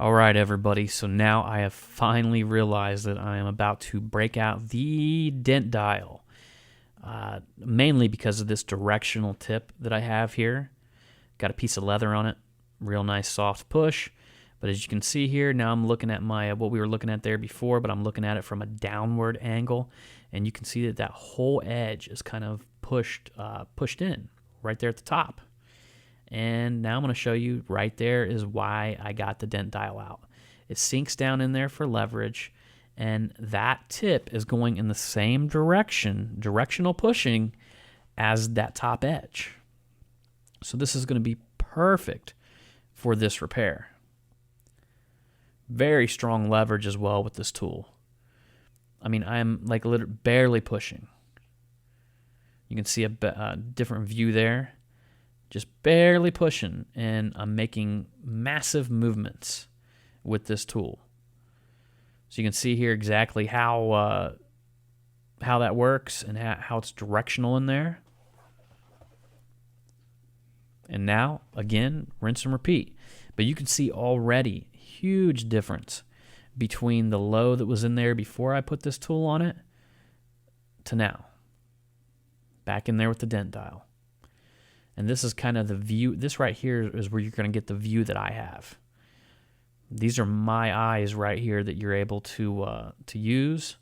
All right, everybody. So now I have finally realized that I am about to break out the dent dial, mainly because of this directional tip that I have here. Got a piece of leather on it, real nice soft push. But as you can see here, now I'm looking at my what we were looking at there before, but I'm looking at it from a downward angle, and you can see that that whole edge is kind of pushed in right there at the top. And now I'm going to show you right there is why I got the dent dial out. It sinks down in there for leverage, and that tip is going in the same direction, directional pushing, as that top edge. So this is going to be perfect for this repair. Very strong leverage as well with this tool. I mean, I'm like barely pushing. You can see a different view there. Just barely pushing, and I'm making massive movements with this tool. So you can see here exactly how that works and how it's directional in there. And now, again, rinse and repeat. But you can see already huge difference between the low that was in there before I put this tool on it to now. Back in there with the dent dial. And this is kind of the view. This right here is where you're going to get the view that I have. These are my eyes right here that you're able to use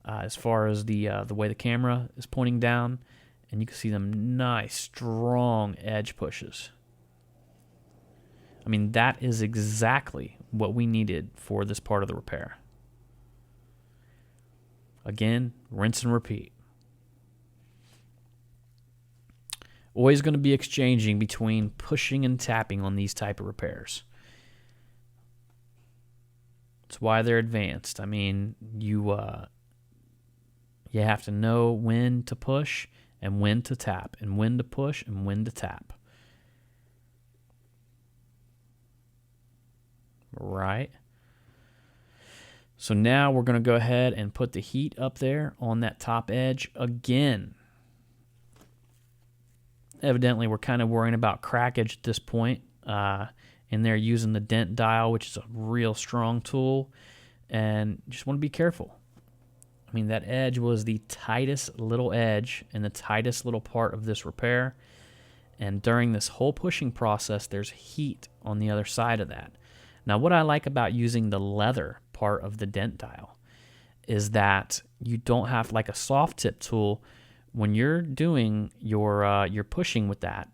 as far as the way the camera is pointing down. And you can see them nice, strong edge pushes. I mean, that is exactly what we needed for this part of the repair. Again, rinse and repeat. Always going to be exchanging between pushing and tapping on these type of repairs. That's why they're advanced. I mean, you have to know when to push and when to tap, and when to push and when to tap. Right. So now we're going to go ahead and put the heat up there on that top edge again. Evidently, we're kind of worrying about crackage at this point. And they're using the dent dial, which is a real strong tool. And just want to be careful. I mean, that edge was the tightest little edge and the tightest little part of this repair. And during this whole pushing process, there's heat on the other side of that. Now, what I like about using the leather part of the dent dial is that you don't have like a soft tip tool. When you're doing your pushing with that,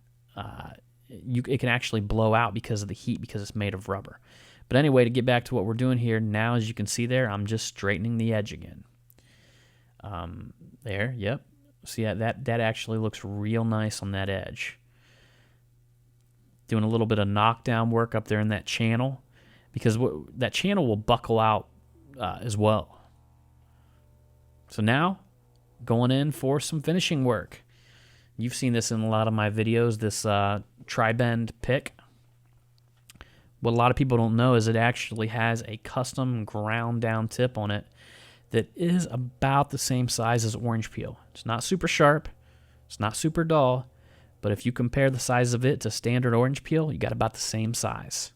it can actually blow out because of the heat because it's made of rubber. But anyway, to get back to what we're doing here, now as you can see there, I'm just straightening the edge again. There, yep. See, that actually looks real nice on that edge. Doing a little bit of knockdown work up there in that channel because that channel will buckle out as well. So now, going in for some finishing work. You've seen this in a lot of my videos, this tri-bend pick. What a lot of people don't know is it actually has a custom ground down tip on it that is about the same size as orange peel. It's not super sharp, it's not super dull, but if you compare the size of it to standard orange peel, you got about the same size.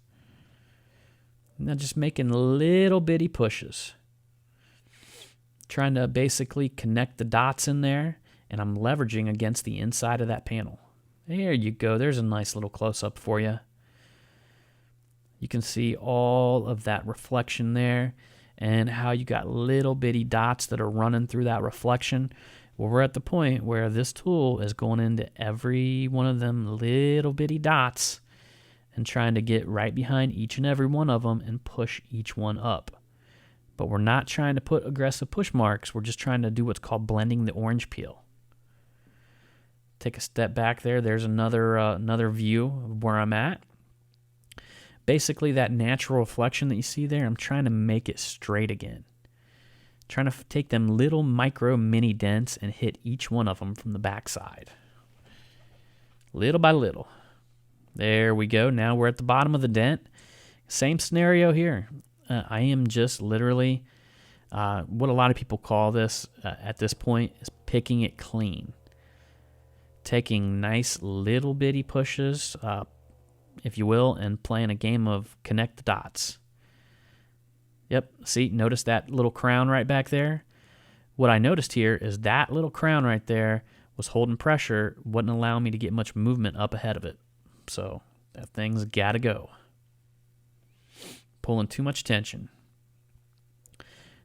Now just making little bitty pushes. Trying to basically connect the dots in there, and I'm leveraging against the inside of that panel. There you go. There's a nice little close-up for you. You can see all of that reflection there and how you got little bitty dots that are running through that reflection. Well, we're at the point where this tool is going into every one of them little bitty dots and trying to get right behind each and every one of them and push each one up. But we're not trying to put aggressive push marks. We're just trying to do what's called blending the orange peel. Take a step back there. There's another view of where I'm at. Basically, that natural reflection that you see there, I'm trying to make it straight again. Trying to take them little micro mini dents and hit each one of them from the backside. Little by little. There we go. Now we're at the bottom of the dent. Same scenario here. I am just literally, what a lot of people call this at this point is picking it clean. Taking nice little bitty pushes, if you will, and playing a game of connect the dots. Yep, see, notice that little crown right back there? What I noticed here is that little crown right there was holding pressure, wouldn't allow me to get much movement up ahead of it. So that thing's got to go. Pulling too much tension.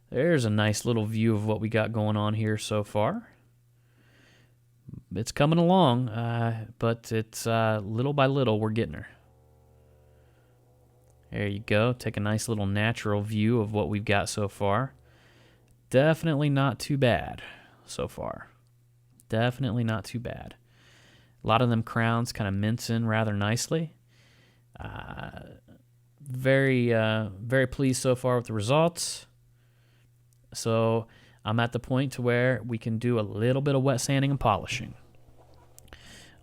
There's a nice little view of what we got going on here so far. It's coming along, but it's little by little we're getting her. There you go. Take a nice little natural view of what we've got so far. Definitely not too bad so far. Definitely not too bad. A lot of them crowns kind of mince in rather nicely. Very pleased so far with the results. So I'm at the point to where we can do a little bit of wet sanding and polishing.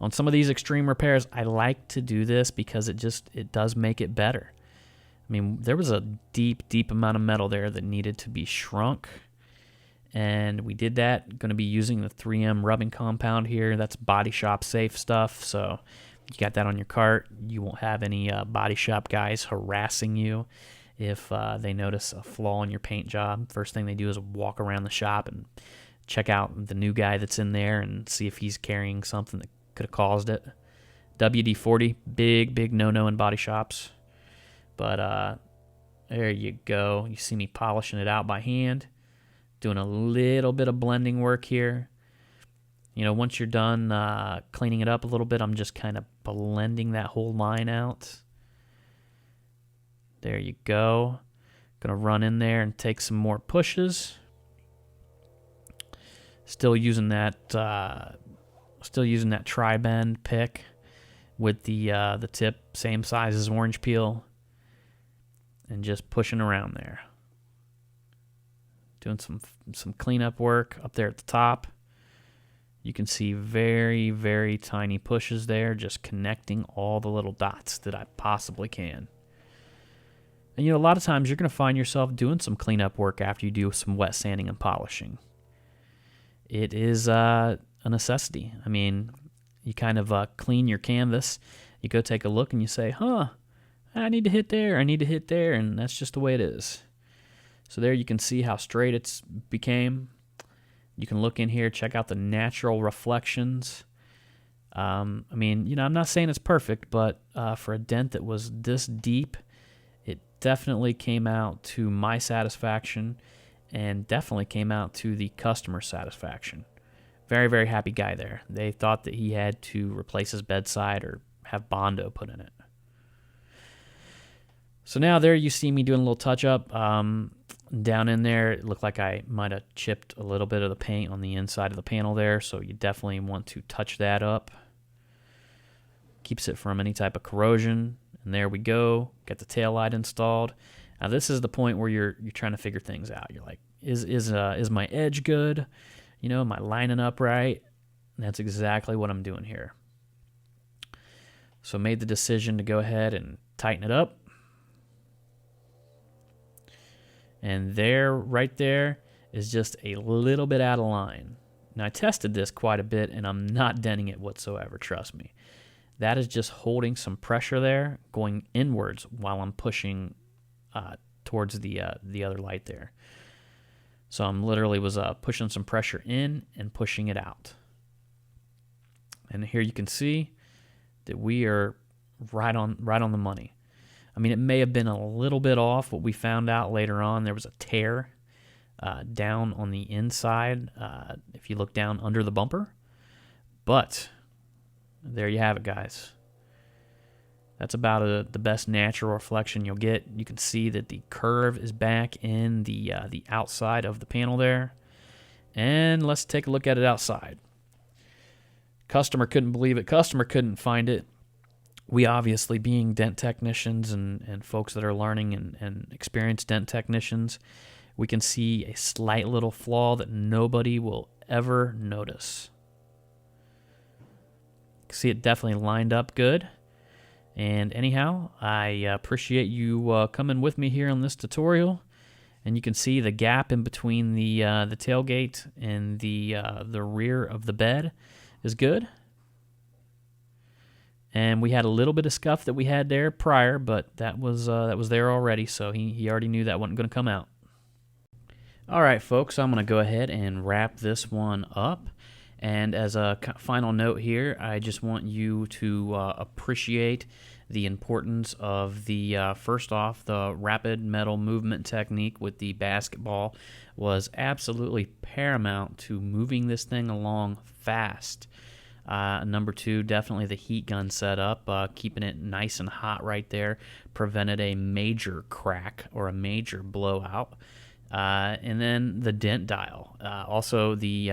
On some of these extreme repairs, I like to do this because it does make it better. I mean, there was a deep amount of metal there that needed to be shrunk. And we did that. Going to be using the 3M rubbing compound here. That's body shop safe stuff. So you got that on your cart. You won't have any body shop guys harassing you if they notice a flaw in your paint job. First thing they do is walk around the shop and check out the new guy that's in there and see if he's carrying something that could have caused it. WD-40, big no-no in body shops. But there you go. You see me polishing it out by hand, doing a little bit of blending work here. You know, once you're done cleaning it up a little bit, I'm just kind of blending that whole line out. There you go. Gonna run in there and take some more pushes. Still using that tri-bend pick with the tip same size as orange peel. And just pushing around there. Doing some cleanup work up there at the top. You can see very tiny pushes there, just connecting all the little dots that I possibly can. And you know, a lot of times you're going to find yourself doing some cleanup work after you do some wet sanding and polishing. It is a necessity. I mean, you kind of clean your canvas. You go take a look and you say, I need to hit there, and that's just the way it is. So there you can see how straight it's became. You can look in here, check out the natural reflections. I mean, you know, I'm not saying it's perfect, but for a dent that was this deep, it definitely came out to my satisfaction and definitely came out to the customer's satisfaction. Very happy guy there. They thought that he had to replace his bedside or have Bondo put in it. So now there you see me doing a little touch-up. Down in there, it looked like I might have chipped a little bit of the paint on the inside of the panel there, so you definitely want to touch that up. Keeps it from any type of corrosion. And there we go. Got the taillight installed. Now this is the point where you're trying to figure things out. You're like, is my edge good? You know, am I lining up right? And that's exactly what I'm doing here. So made the decision to go ahead and tighten it up. And there, right there, is just a little bit out of line. Now, I tested this quite a bit, and I'm not denting it whatsoever, trust me. That is just holding some pressure there, going inwards while I'm pushing towards the other light there. So I'm literally was pushing some pressure in and pushing it out. And here you can see that we are right on the money. I mean, it may have been a little bit off. What we found out later on, there was a tear down on the inside if you look down under the bumper. But there you have it, guys. That's about the best natural reflection you'll get. You can see that the curve is back in the outside of the panel there. And let's take a look at it outside. Customer couldn't believe it. Customer couldn't find it. We obviously, being dent technicians and folks that are learning and experienced dent technicians, we can see a slight little flaw that nobody will ever notice. You can see it definitely lined up good. And anyhow, I appreciate you coming with me here on this tutorial. And you can see the gap in between the tailgate and the rear of the bed is good. And we had a little bit of scuff that we had there prior, but that was there already, so he already knew that wasn't going to come out. All right, folks, I'm going to go ahead and wrap this one up. And as a final note here, I just want you to appreciate the importance of the, first off, the rapid metal movement technique with the basketball was absolutely paramount to moving this thing along fast. Number two, definitely the heat gun setup, keeping it nice and hot right there, prevented a major crack or a major blowout. And then the dent dial, also the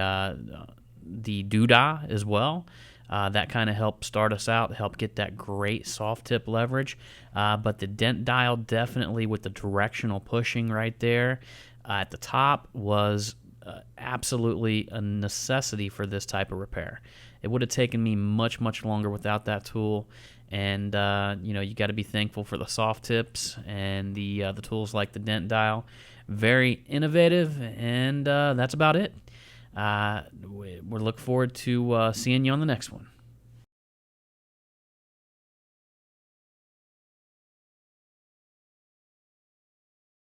doodah as well. That kind of helped start us out, helped get that great soft tip leverage. But the dent dial definitely with the directional pushing right there at the top was absolutely a necessity for this type of repair. It would have taken me much, much longer without that tool. And, you got to be thankful for the soft tips and the tools like the dent dial. Very innovative, and that's about it. We look forward to seeing you on the next one.